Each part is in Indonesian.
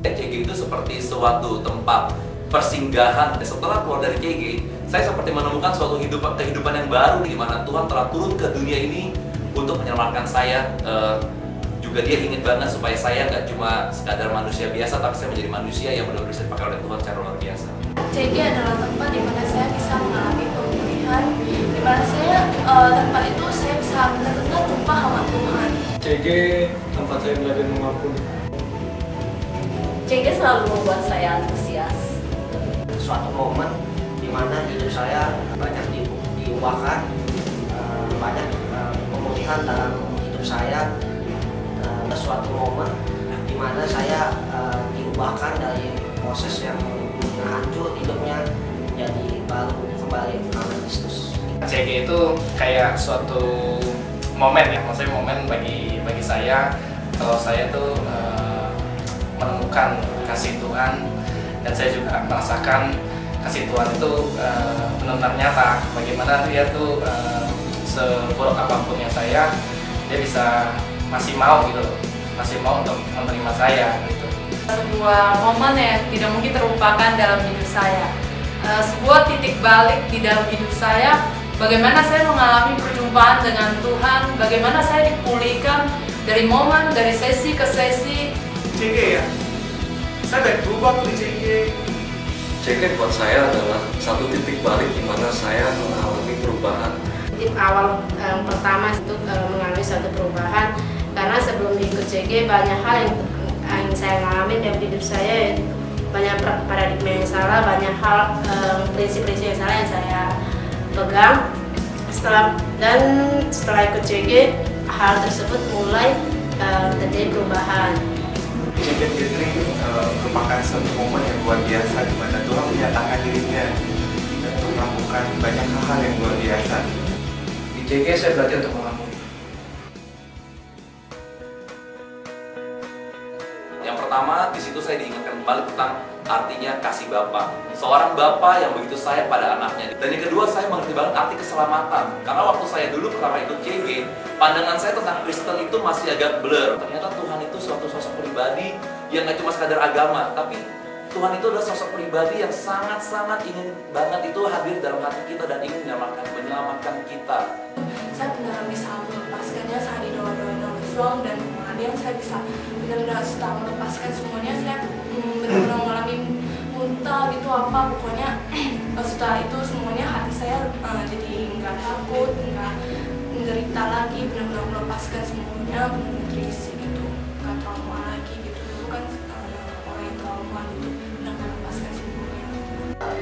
CG itu seperti suatu tempat persinggahan. Setelah keluar dari CG, saya seperti menemukan suatu kehidupan yang baru di mana Tuhan telah turun ke dunia ini untuk menyelamatkan saya. Juga Dia ingin banget supaya saya nggak cuma sekadar manusia biasa, tapi saya menjadi manusia yang benar-benar bisa dipakai oleh Tuhan secara luar biasa. CG adalah tempat di mana saya bisa mengalami pemulihan, di mana saya tempat itu saya bisa benar-benar tumpah sama Tuhan. CG tempat saya belajar mengampuni. CG selalu membuat saya antusias. Suatu momen di mana hidup saya banyak diubahkan, banyak pemulihan dalam hidup saya. Suatu momen di mana saya diubahkan dari proses yang hancur hidupnya jadi baru kembali mengenal Kristus. CG itu kayak suatu momen ya, maksudnya momen bagi saya kalau saya tuh menemukan kasih Tuhan, dan saya juga merasakan kasih Tuhan itu benar-benar nyata. Bagaimana Dia tuh seburuk apapun yang saya, Dia bisa masih mau gitu loh, masih mau untuk menerima saya gitu. Sebuah momen yang tidak mungkin terlupakan dalam hidup saya. Sebuah titik balik di dalam hidup saya, bagaimana saya mengalami perjumpaan dengan Tuhan, bagaimana saya dipulihkan dari momen, dari sesi ke sesi. CG ya, saya banyak berubah tuh di CG. CG buat saya adalah satu titik balik di mana saya mengalami perubahan. Titik awal pertama itu mengalami suatu perubahan, karena sebelum ikut CG banyak hal yang saya alami dalam hidup saya, banyak paradigma yang salah, banyak hal prinsip-prinsip yang salah yang saya pegang. Setelah ikut CG, hal tersebut mulai terjadi perubahan. CG ini merupakan suatu momen yang luar biasa di mana Tuhan menyatakan dirinya dan untuk melakukan banyak hal yang luar biasa. Di CG saya belajar untuk mengampuni. Yang pertama, di situ saya diingatkan kembali tentang artinya kasih Bapa. Seorang Bapa yang begitu sayang pada anaknya. Dan yang kedua, saya mengerti banget arti keselamatan. Karena waktu saya dulu pertama ikut CG, pandangan saya tentang Kristen itu masih agak blur. Ternyata Tuhan itu suatu sosok pribadi yang gak cuma sekadar agama, tapi Tuhan itu adalah sosok pribadi yang sangat-sangat ingin banget itu hadir dalam hati kita dan ingin menyelamatkan kita. Saya benar-benar bisa melepaskannya saat didoa-doain oleh Frank dan kemudian saya bisa benar-benar setelah melepaskan semuanya, saya benar-benar mengalami muntah gitu apa pokoknya. Setelah itu semuanya hati saya jadi nggak takut, nggak menderita lagi, benar-benar melepaskan semuanya, benar-benar terisi gitu, nggak trauma lagi gitu. Dulu kan orang yang trauma gitu, benar-benar melepaskan semuanya.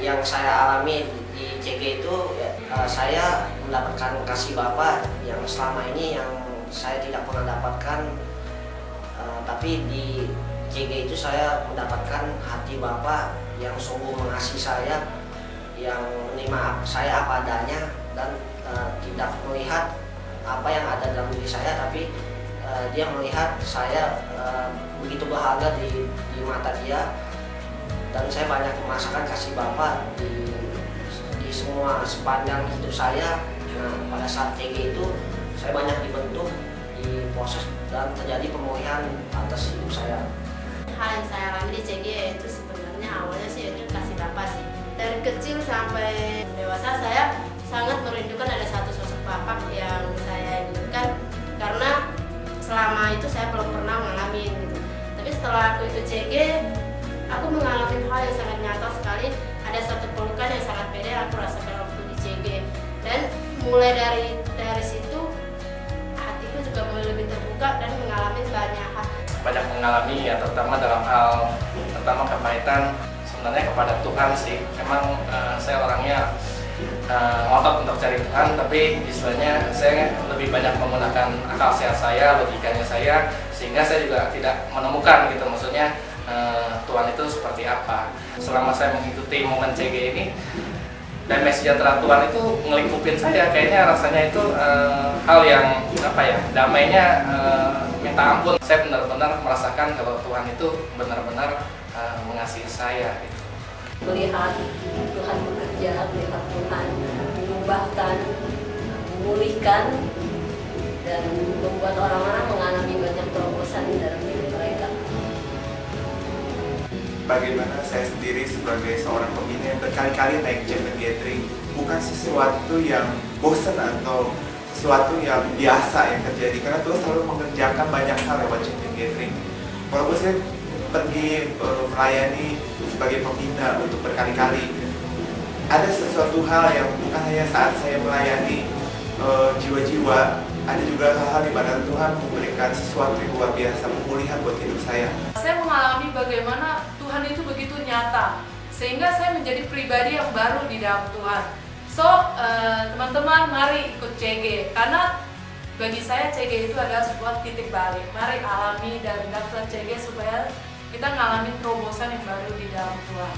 Yang saya alami di CG itu saya mendapatkan kasih Bapa yang selama ini yang saya tidak pernah dapatkan, tapi di CG itu saya mendapatkan hati Bapa yang sungguh mengasihi saya, yang menerima saya apa adanya dan tidak melihat apa yang ada dalam diri saya, tapi Dia melihat saya begitu berharga di mata Dia, dan saya banyak merasakan kasih Bapa di semua sepanjang hidup saya. Nah, pada saat CG itu saya banyak dibentuk, diproses dan terjadi pemulihan atas hidup saya. Hal yang saya alami di CG itu sebenarnya awalnya sih itu kasih Bapa sih. Dari kecil sampai dewasa saya sangat merindukan ada satu sosok Bapa yang saya inginkan, karena selama itu saya belum pernah mengalami gitu. Tapi setelah aku ikut CG, aku mengalami hal yang sangat nyata sekali. Ada satu pelukan yang sangat beda aku rasakan waktu di CG, dan mulai dari situ hatiku juga mulai lebih terbuka dan mengalami banyak mengalami ya, terutama dalam hal pertama kepahitan sebenarnya kepada Tuhan sih. Memang saya orangnya ngotot untuk cari Tuhan, tapi istilahnya saya lebih banyak menggunakan akal sehat saya, logikanya saya, sehingga saya juga tidak menemukan gitu, maksudnya Tuhan itu seperti apa. Selama saya mengikuti momen CG ini, damai sejahtera Tuhan itu ngelingkupin saya, kayaknya rasanya itu hal yang apa ya, damainya minta ampun. Saya benar-benar merasakan kalau Tuhan itu benar-benar mengasihi saya gitu. Melihat Tuhan bekerja, melihat Tuhan mengubahkan, memulihkan, dan membuat orang-orang mengalami banyak terobosan dalam hidup mereka. bagaimana saya sendiri sebagai seorang pembina yang berkali-kali naik Champion Gathering bukan sesuatu yang bosan atau sesuatu yang biasa yang terjadi, karena Tuhan selalu mengerjakan banyak hal lewat Champion Gathering. Walaupun saya pergi melayani sebagai pembina untuk berkali-kali, ada sesuatu hal yang bukan hanya saat saya melayani jiwa-jiwa, ada juga hal-hal di mana Tuhan memberikan sesuatu yang luar biasa, pemulihan buat hidup saya. Saya mengalami bagaimana Tuhan itu begitu nyata, sehingga saya menjadi pribadi yang baru di dalam Tuhan. So, teman-teman mari ikut CG, karena bagi saya CG itu adalah sebuah titik balik. Mari alami dan daftar CG supaya kita mengalami terobosan yang baru di dalam Tuhan.